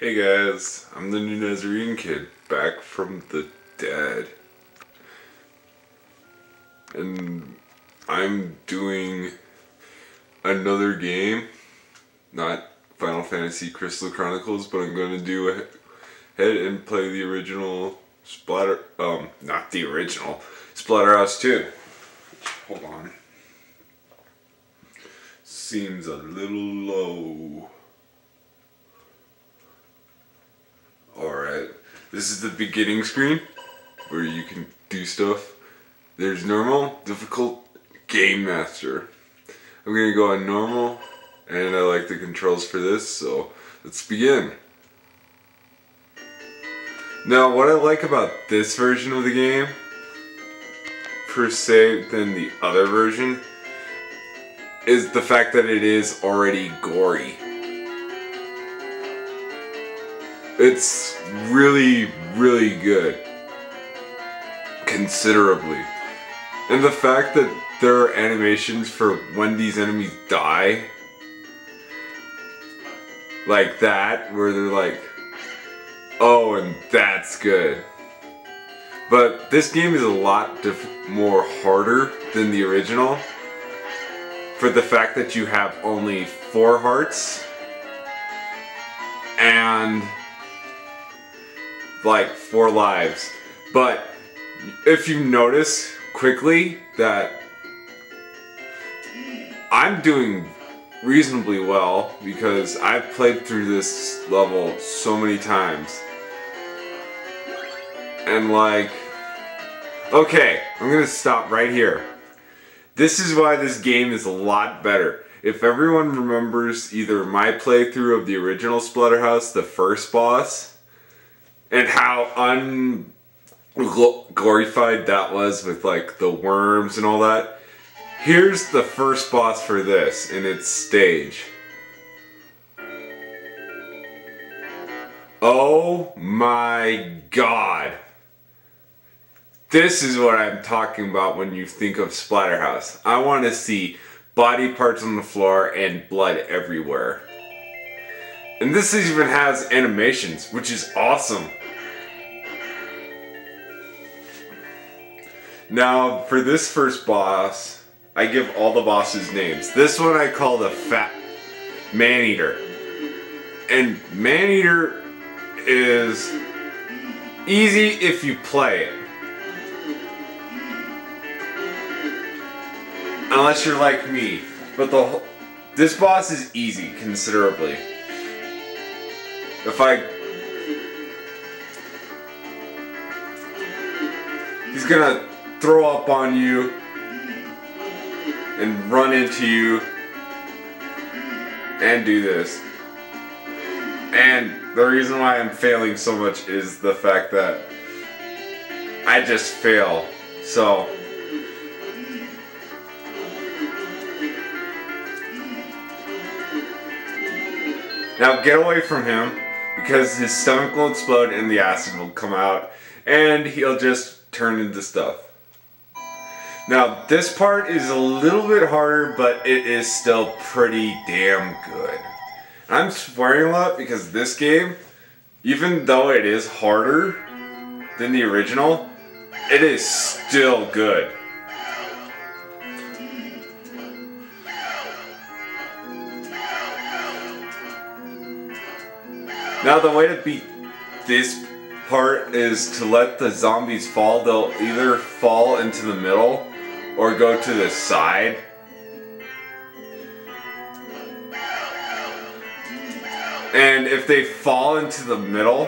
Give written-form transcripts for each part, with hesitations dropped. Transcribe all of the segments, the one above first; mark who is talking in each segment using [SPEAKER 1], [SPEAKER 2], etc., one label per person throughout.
[SPEAKER 1] Hey guys, I'm the new Nazarene kid, back from the dead. And I'm doing another game, not Final Fantasy Crystal Chronicles, but I'm going to do ahead and play the original not the original, Splatterhouse 2. Hold on. Seems a little low. Alright, this is the beginning screen where you can do stuff. There's normal, difficult, game master. I'm gonna go on normal, and I like the controls for this, so let's begin. Now, what I like about this version of the game, per se, than the other version, is the fact that it is already gory. It's really, really good. Considerably. And the fact that there are animations for when these enemies die, like that, where they're like, oh, and that's good. But this game is a lot more harder than the original, for the fact that you have only 4 hearts, and like 4 lives. But if you notice quickly that I'm doing reasonably well, because I've played through this level so many times. And like, okay, I'm gonna stop right here. This is why this game is a lot better. If everyone remembers either my playthrough of the original Splatterhouse, the first boss, and how unglorified that was with like the worms and all that. Here's the first boss for this in its stage. Oh my god. This is what I'm talking about when you think of Splatterhouse. I want to see body parts on the floor and blood everywhere. And this even has animations, which is awesome. Now, for this first boss, I give all the bosses names. This one I call the Fat Man-Eater. And Man-Eater is easy if you play it. Unless you're like me. But this boss is easy, considerably. He's gonna throw up on you and run into you and do this. And the reason why I'm failing so much is the fact that I just fail. So now get away from him, because his stomach will explode and the acid will come out and he'll just turn into stuff. Now, this part is a little bit harder, but it is still pretty damn good. I'm swearing a lot because this game, even though it is harder than the original, it is still good. Now, the way to beat this part is to let the zombies fall. They'll either fall into the middle or go to the side. And if they fall into the middle,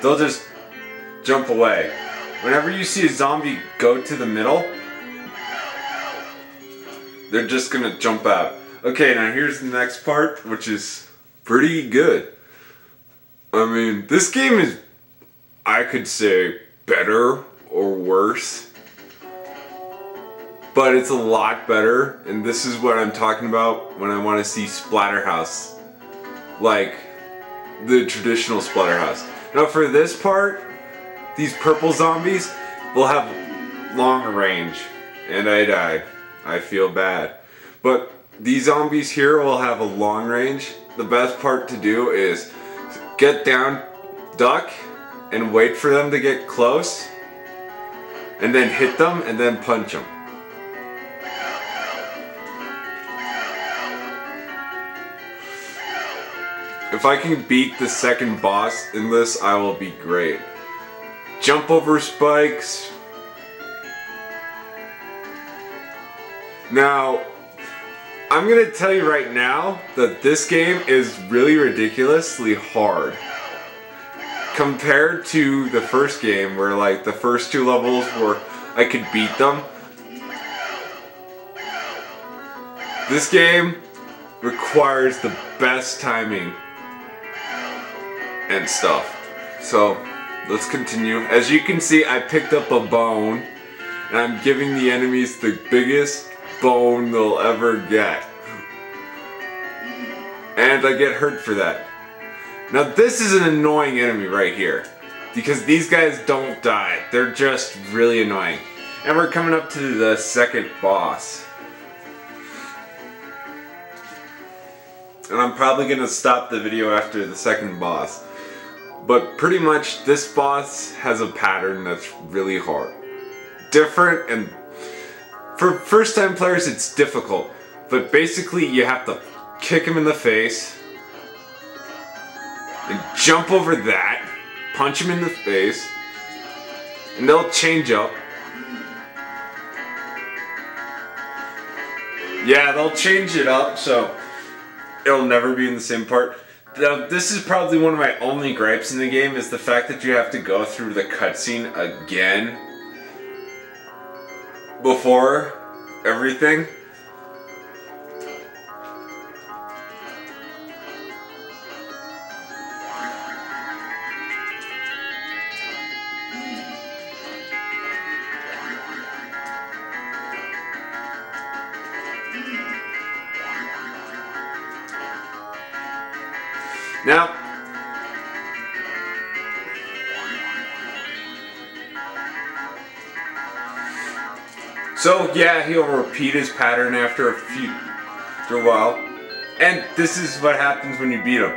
[SPEAKER 1] they'll just jump away. Whenever you see a zombie go to the middle, they're just gonna jump out. Okay, now here's the next part, which is pretty good. I mean, this game is, I could say, better or worse. But it's a lot better, and this is what I'm talking about when I want to see Splatterhouse. Like, the traditional Splatterhouse. Now for this part, these purple zombies will have long range. And I died. I feel bad. But these zombies here will have a long range. The best part to do is get down, duck, and wait for them to get close, and then hit them, and then punch them. If I can beat the second boss in this, I will be great. Jump over spikes. Now, I'm gonna tell you right now that this game is really ridiculously hard. Compared to the first game where like the first 2 levels where I could beat them. This game requires the best timing and stuff. So let's continue. As you can see, I picked up a bone and I'm giving the enemies the biggest bone they'll ever get. And I get hurt for that. Now this is an annoying enemy right here, because these guys don't die. They're just really annoying. And we're coming up to the second boss. And I'm probably gonna stop the video after the second boss. But pretty much this boss has a pattern that's really hard. Different, and for first time players it's difficult. But basically you have to kick him in the face, and jump over that, punch him in the face, and they'll change up. Yeah, they'll change it up so it'll never be in the same part. Now, this is probably one of my only gripes in the game, is the fact that you have to go through the cutscene again before everything. Now, so yeah, he'll repeat his pattern after a while, and this is what happens when you beat him.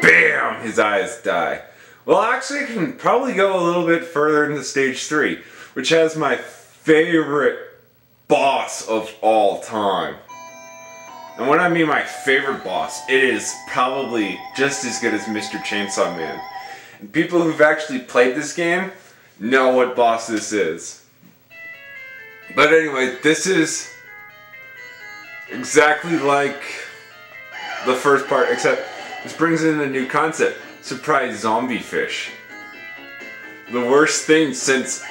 [SPEAKER 1] Bam! His eyes die. Well, actually, I can probably go a little bit further into stage 3, which has my favorite boss of all time. And when I mean my favorite boss, it is probably just as good as Mr. Chainsaw Man. And people who've actually played this game know what boss this is. But anyway, this is exactly like the first part, except this brings in a new concept. Surprise zombie fish. The worst thing since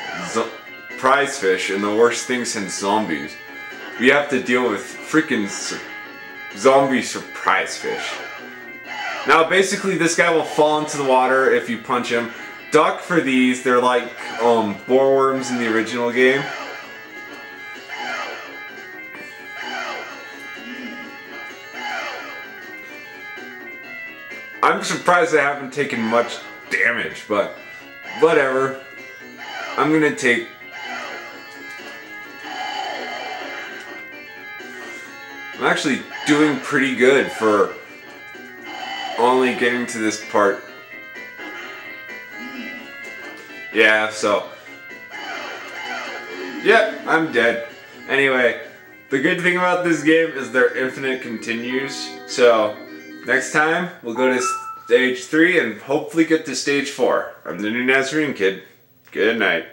[SPEAKER 1] prize fish, and the worst thing since zombies. We have to deal with freaking zombie surprise fish. Now basically this guy will fall into the water if you punch him. Duck for these, they're like boreworms in the original game. I'm surprised I haven't taken much damage, but whatever. I'm gonna take... I'm actually doing pretty good for only getting to this part. Yeah, so... Yep, I'm dead. Anyway, the good thing about this game is their infinite continues. So, next time, we'll go to stage 3 and hopefully get to stage 4. I'm the new Nazarene Kid. Good night.